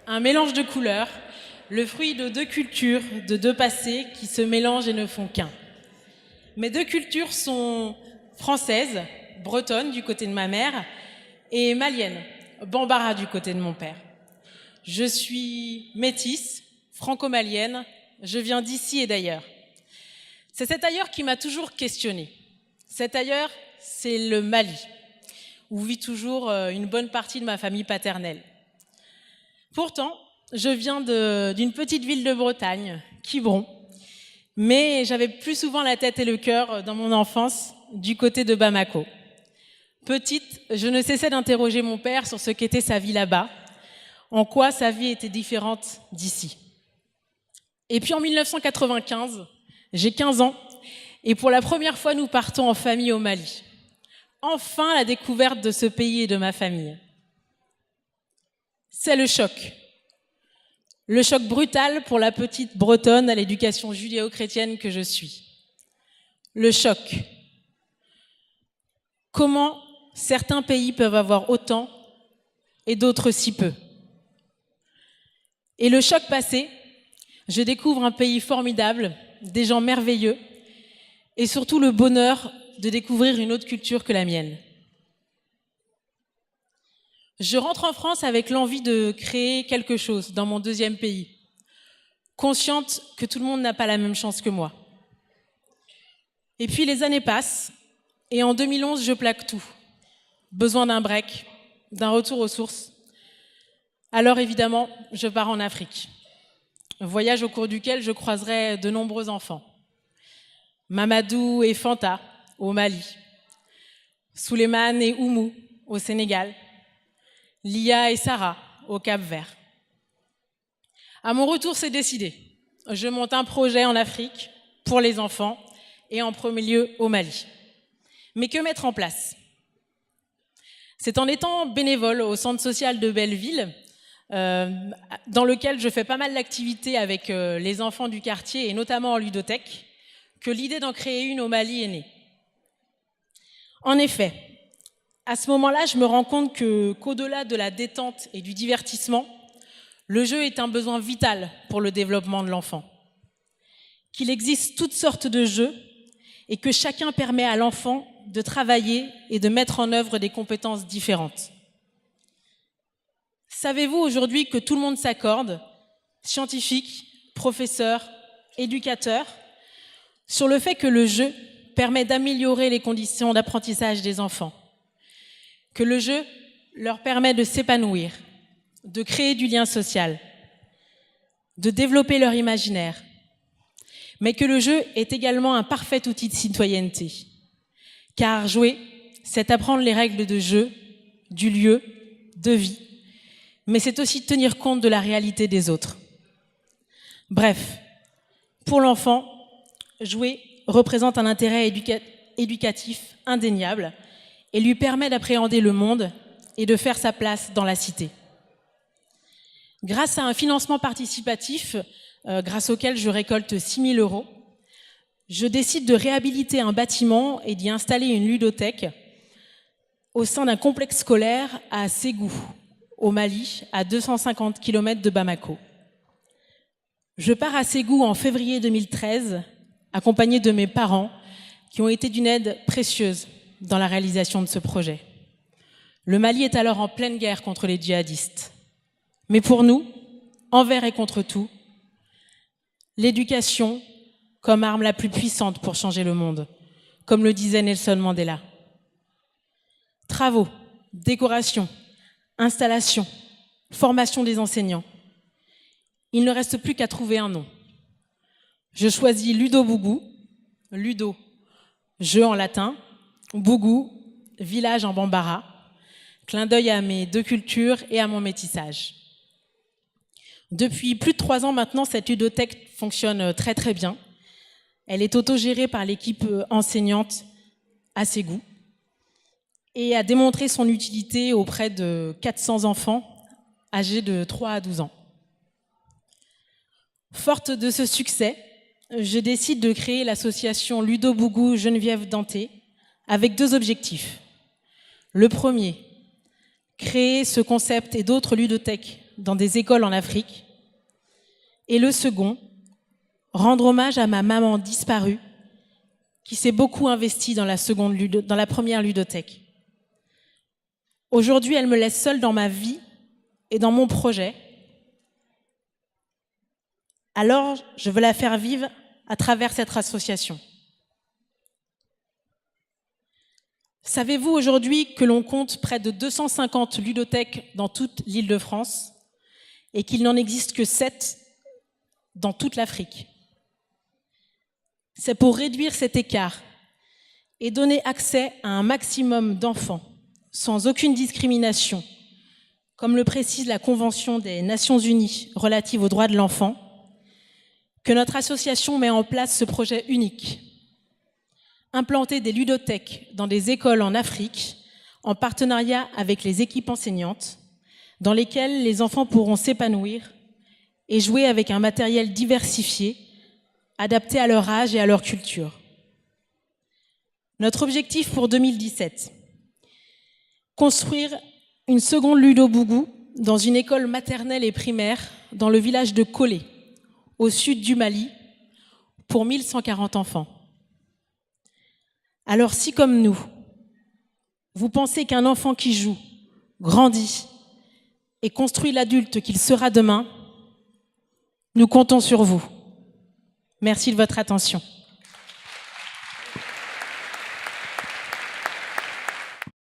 Un mélange de couleurs, le fruit de deux cultures, de deux passés qui se mélangent et ne font qu'un. Mes deux cultures sont françaises, bretonne du côté de ma mère, et malienne, bambara du côté de mon père. Je suis métisse, franco-malienne, je viens d'ici et d'ailleurs. C'est cet ailleurs qui m'a toujours questionnée. Cet ailleurs, c'est le Mali, où vit toujours une bonne partie de ma famille paternelle. Pourtant, je viens d'une petite ville de Bretagne, Quiberon, mais j'avais plus souvent la tête et le cœur dans mon enfance du côté de Bamako. Petite, je ne cessais d'interroger mon père sur ce qu'était sa vie là-bas, en quoi sa vie était différente d'ici. Et puis en 1995, j'ai 15 ans, et pour la première fois, nous partons en famille au Mali. Enfin, la découverte de ce pays et de ma famille. C'est le choc. Le choc brutal pour la petite bretonne à l'éducation judéo-chrétienne que je suis. Le choc. Comment certains pays peuvent avoir autant et d'autres si peu. Et le choc passé, je découvre un pays formidable, des gens merveilleux et surtout le bonheur de découvrir une autre culture que la mienne. Je rentre en France avec l'envie de créer quelque chose dans mon deuxième pays, consciente que tout le monde n'a pas la même chance que moi. Et puis les années passent, et en 2011, je plaque tout. Besoin d'un break, d'un retour aux sources. Alors évidemment, je pars en Afrique. Un voyage au cours duquel je croiserai de nombreux enfants. Mamadou et Fanta au Mali, Souleymane et Oumou au Sénégal, Lia et Sarah au Cap-Vert. À mon retour, c'est décidé. Je monte un projet en Afrique pour les enfants et en premier lieu au Mali. Mais que mettre en place? C'est en étant bénévole au centre social de Belleville, dans lequel je fais pas mal d'activités avec les enfants du quartier et notamment en ludothèque, que l'idée d'en créer une au Mali est née. En effet, à ce moment-là, je me rends compte qu'au-delà de la détente et du divertissement, le jeu est un besoin vital pour le développement de l'enfant. Qu'il existe toutes sortes de jeux et que chacun permet à l'enfant de travailler et de mettre en œuvre des compétences différentes. Savez-vous aujourd'hui que tout le monde s'accorde, scientifiques, professeurs, éducateurs, sur le fait que le jeu permet d'améliorer les conditions d'apprentissage des enfants, que le jeu leur permet de s'épanouir, de créer du lien social, de développer leur imaginaire, mais que le jeu est également un parfait outil de citoyenneté. Car jouer, c'est apprendre les règles de jeu, du lieu, de vie, mais c'est aussi tenir compte de la réalité des autres. Bref, pour l'enfant, jouer représente un intérêt éducatif indéniable et lui permet d'appréhender le monde et de faire sa place dans la cité. Grâce à un financement participatif, grâce auquel je récolte 6 000 €, je décide de réhabiliter un bâtiment et d'y installer une ludothèque au sein d'un complexe scolaire à Ségou, au Mali, à 250 km de Bamako. Je pars à Ségou en février 2013, accompagnée de mes parents, qui ont été d'une aide précieuse dans la réalisation de ce projet. Le Mali est alors en pleine guerre contre les djihadistes. Mais pour nous, envers et contre tout, l'éducation comme arme la plus puissante pour changer le monde, comme le disait Nelson Mandela. Travaux, décoration, installation, formation des enseignants. Il ne reste plus qu'à trouver un nom. Je choisis Ludo Bougou, Ludo, jeu en latin, Bougou, village en bambara, clin d'œil à mes deux cultures et à mon métissage. Depuis plus de 3 ans maintenant, cette ludothèque fonctionne très très bien. Elle est autogérée par l'équipe enseignante à Ségou et a démontré son utilité auprès de 400 enfants âgés de 3 à 12 ans. Forte de ce succès, je décide de créer l'association Ludo Bougou Geneviève Danté avec 2 objectifs. Le premier, créer ce concept et d'autres ludothèques dans des écoles en Afrique. Et le second, rendre hommage à ma maman disparue qui s'est beaucoup investie dans la première ludothèque. Aujourd'hui, elle me laisse seule dans ma vie et dans mon projet. Alors, je veux la faire vivre à travers cette association. Savez-vous aujourd'hui que l'on compte près de 250 ludothèques dans toute l'Île-de-France et qu'il n'en existe que 7 dans toute l'Afrique? C'est pour réduire cet écart et donner accès à un maximum d'enfants sans aucune discrimination, comme le précise la Convention des Nations Unies relative aux droits de l'enfant, que notre association met en place ce projet unique. Implanter des ludothèques dans des écoles en Afrique, en partenariat avec les équipes enseignantes, dans lesquelles les enfants pourront s'épanouir et jouer avec un matériel diversifié, adapté à leur âge et à leur culture. Notre objectif pour 2017, construire une seconde Ludo-Bougou dans une école maternelle et primaire dans le village de Kolé, au sud du Mali, pour 1140 enfants. Alors si, comme nous, vous pensez qu'un enfant qui joue, grandit et construit l'adulte qu'il sera demain, nous comptons sur vous. Merci de votre attention.